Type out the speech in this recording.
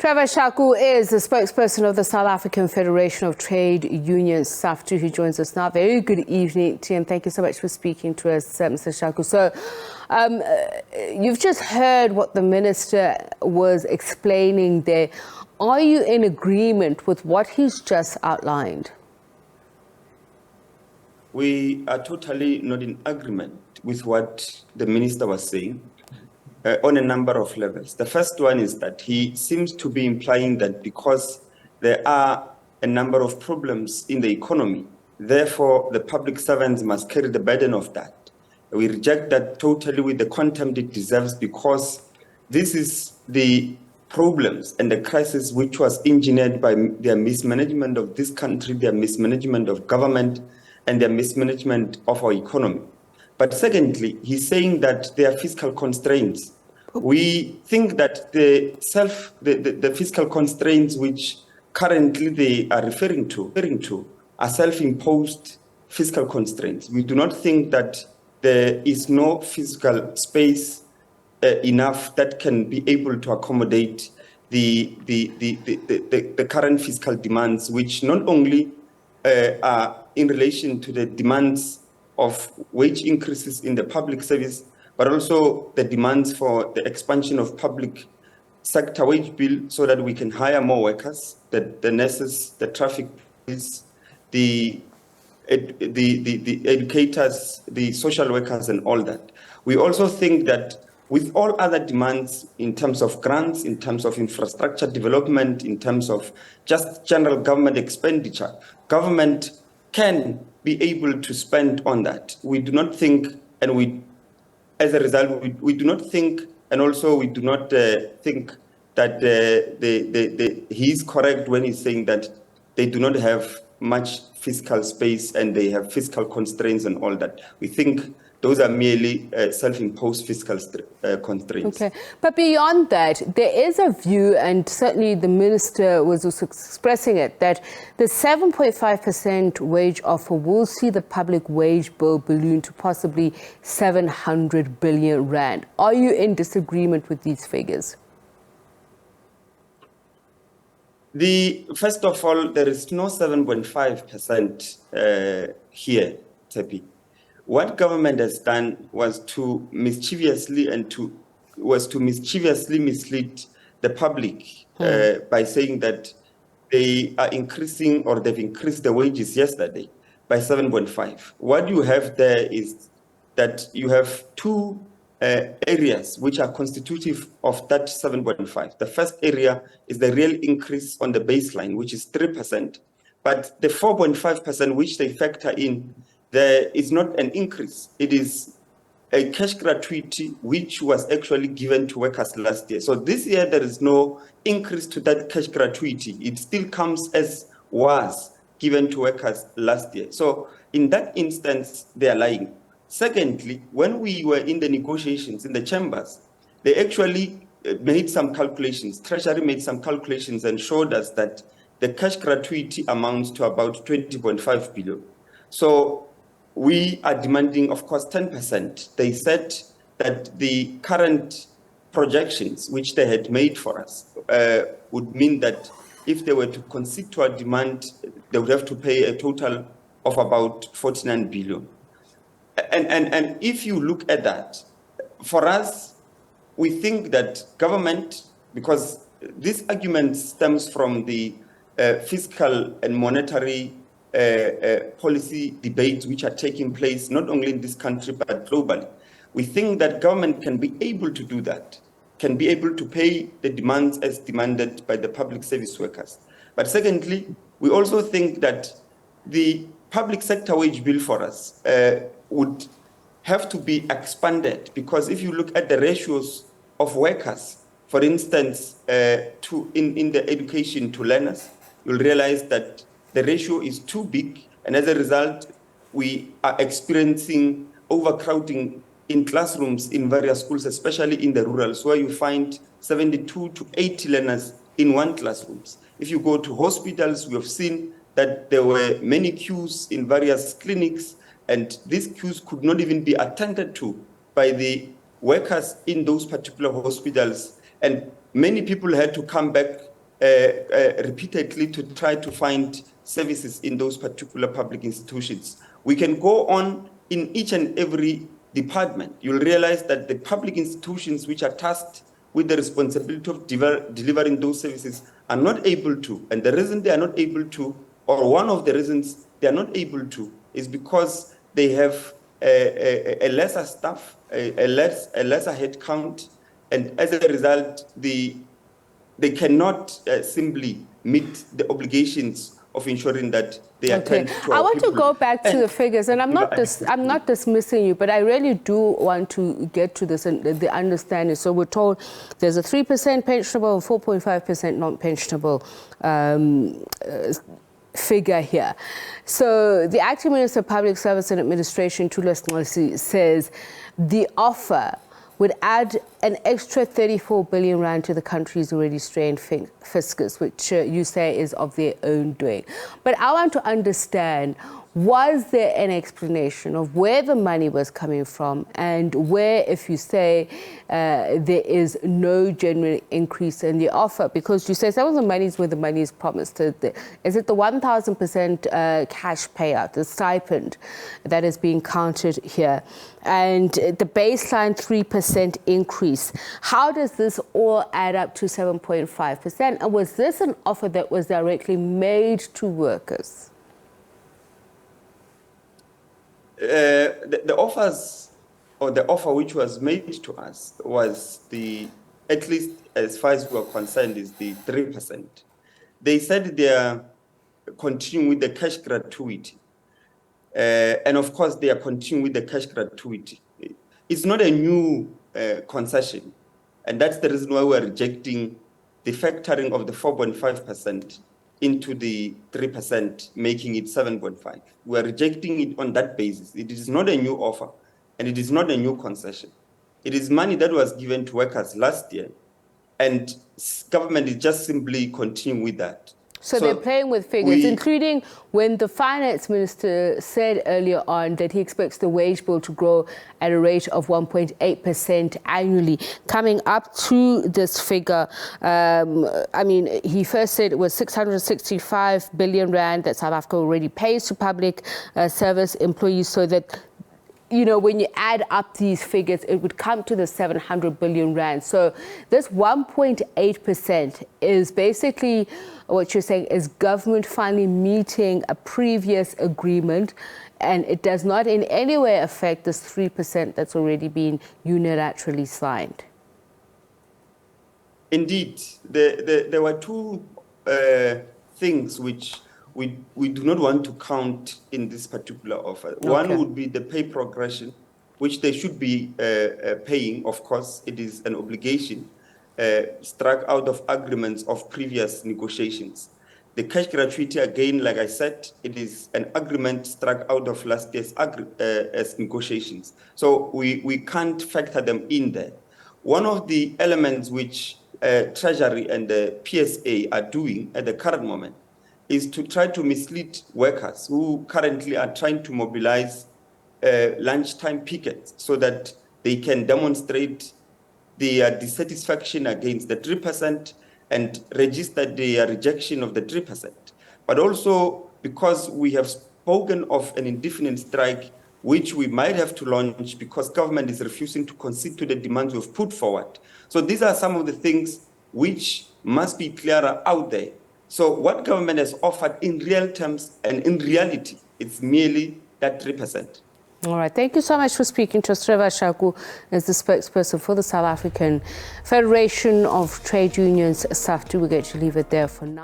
Trevor Shaku is the spokesperson of the South African Federation of Trade Unions, Saftu, who joins us now. Very good evening to you, and thank you so much for speaking to us, Mr. Shaku. So, you've just heard what the minister was explaining there. Are you in agreement with what he's just outlined? We are totally not in agreement with what the minister was saying. On a number of levels. The first one is that he seems to be implying that because there are a number of problems in the economy, therefore the public servants must carry the burden of that. We reject that totally with the contempt it deserves, because this is the problems and the crisis which was engineered by their mismanagement of this country, their mismanagement of government, and their mismanagement of our economy. But secondly, he's saying that there are fiscal constraints. We think that the fiscal constraints which currently they are referring to are self-imposed fiscal constraints. We do not think that there is no fiscal space enough that can be able to accommodate the current fiscal demands, which not only are in relation to the demands of wage increases in the public service, but also the demands for the expansion of public sector wage bill so that we can hire more workers, the nurses, the traffic police, the educators, the social workers, and all that. We also think that with all other demands in terms of grants, in terms of infrastructure development, in terms of just general government expenditure, government can be able to spend on that. We do not think, and we, as a result, we do not think, and also we do not think that he is correct when he's saying that they do not have much fiscal space and they have fiscal constraints and all that. We think those are merely self-imposed fiscal constraints. Okay, but beyond that, there is a view, and certainly the minister was also expressing it, that the 7.5% wage offer will see the public wage bill balloon to possibly 700 billion rand. Are you in disagreement with these figures? First of all, there is no 7.5% here, Tepi. What government has done was to mischievously mislead the public by saying that they are increasing, or they've increased the wages yesterday by 7.5. What you have there is that you have two areas which are constitutive of that 7.5. The first area is the real increase on the baseline, which is 3%, but the 4.5% which they factor in, there is not an increase. It is a cash gratuity which was actually given to workers last year. So this year there is no increase to that cash gratuity. It still comes as was given to workers last year. So in that instance, they are lying. Secondly, when we were in the negotiations in the chambers, they actually made some calculations. Treasury made some calculations and showed us that the cash gratuity amounts to about 20.5 billion. So we are demanding, of course, 10%. They said that the current projections which they had made for us would mean that if they were to concede to our demand, they would have to pay a total of about 49 billion. And if you look at that, for us, we think that government, because this argument stems from the fiscal and monetary policy debates which are taking place not only in this country but globally. We think that government can be able to do that, can be able to pay the demands as demanded by the public service workers. But secondly, we also think that the public sector wage bill for us would have to be expanded, because if you look at the ratios of workers, for instance, in the education to learners, you'll realize that the ratio is too big, and as a result, we are experiencing overcrowding in classrooms in various schools, especially in the rurals, where you find 72 to 80 learners in one classroom. If you go to hospitals, we have seen that there were many queues in various clinics, and these queues could not even be attended to by the workers in those particular hospitals. And many people had to come back repeatedly to try to find services in those particular public institutions. We can go on in each and every department. You'll realize that the public institutions which are tasked with the responsibility of delivering those services are not able to. And the reason they are not able to, or one of the reasons they are not able to, is because they have a lesser staff, a lesser headcount, and as a result, they cannot simply meet the obligations of ensuring that they attend to our I want people. to go back to the figures, and I'm not dismissing you, but I really do want to get to this and the understanding. So we're told there's a 3% pensionable and 4.5% non-pensionable figure here. So the Acting Minister of Public Service and Administration, Tulas Nxesi, says the offer would add an extra 34 billion rand to the country's already strained fiscus, which you say is of their own doing. But I want to understand, was there an explanation of where the money was coming from and where, if you say there is no genuine increase in the offer? Because you say some of the money is where the money is promised. Is it the 1,000% cash payout, the stipend that is being counted here? And the baseline 3% increase. How does this all add up to 7.5%? And was this an offer that was directly made to workers? The offers, or the offer which was made to us, was at least as far as we are concerned, is the 3%. They said they are continuing with the cash gratuity. And of course, they are continuing with the cash gratuity. It's not a new concession. And that's the reason why we're rejecting the factoring of the 4.5% into the 3%, making it 7.5. We're rejecting it on that basis. It is not a new offer, and it is not a new concession. It is money that was given to workers last year, and government is just simply continuing with that. So they're playing with figures, including when the finance minister said earlier on that he expects the wage bill to grow at a rate of 1.8% annually. Coming up to this figure, I mean, he first said it was 665 billion rand that South Africa already pays to public service employees, so that, you know, when you add up these figures, it would come to the 700 billion rand. So this 1.8% is basically what you're saying is government finally meeting a previous agreement, and it does not in any way affect this 3% that's already been unilaterally signed. Indeed, there were two things which we do not want to count in this particular offer. Okay. One would be the pay progression, which they should be paying. Of course, it is an obligation struck out of agreements of previous negotiations. The cash gratuity, again, like I said, it is an agreement struck out of last year's negotiations. So we can't factor them in there. One of the elements which Treasury and the PSA are doing at the current moment is to try to mislead workers who currently are trying to mobilize lunchtime pickets so that they can demonstrate their dissatisfaction against the 3% and register their rejection of the 3%. But also because we have spoken of an indefinite strike, which we might have to launch because government is refusing to concede to the demands we've put forward. So these are some of the things which must be clearer out there. So what government has offered in real terms and in reality, it's merely that 3%. All right. Thank you so much for speaking to us. Trevor Shaku is the spokesperson for the South African Federation of Trade Unions, Saftu. We're going to leave it there for now.